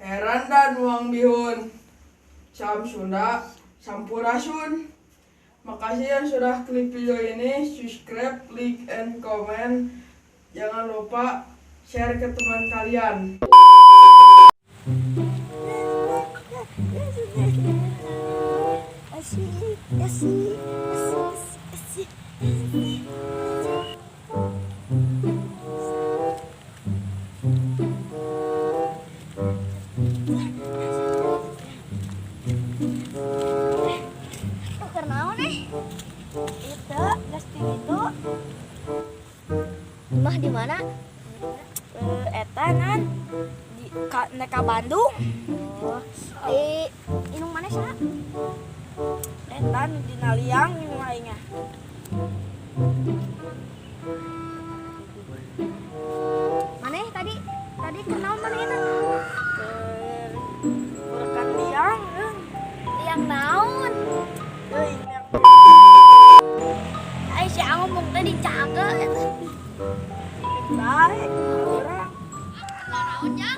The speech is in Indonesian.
Heran dan uang bihun. Sam Sunda, Sampurasun. Makasih yang sudah klik video ini. Subscribe, like, and comment. Jangan lupa share ke teman kalian. Karena nih itu pasti itu rumah di mana? Eta nan di neka Bandung. Oh, di inung mana sih? Eta di Naliang inung lainnya. Mana tadi kenal mana itu? Rekan liang, liang naon? Ay, siya ngomong tadi caga. Baik, orang. Naonnya?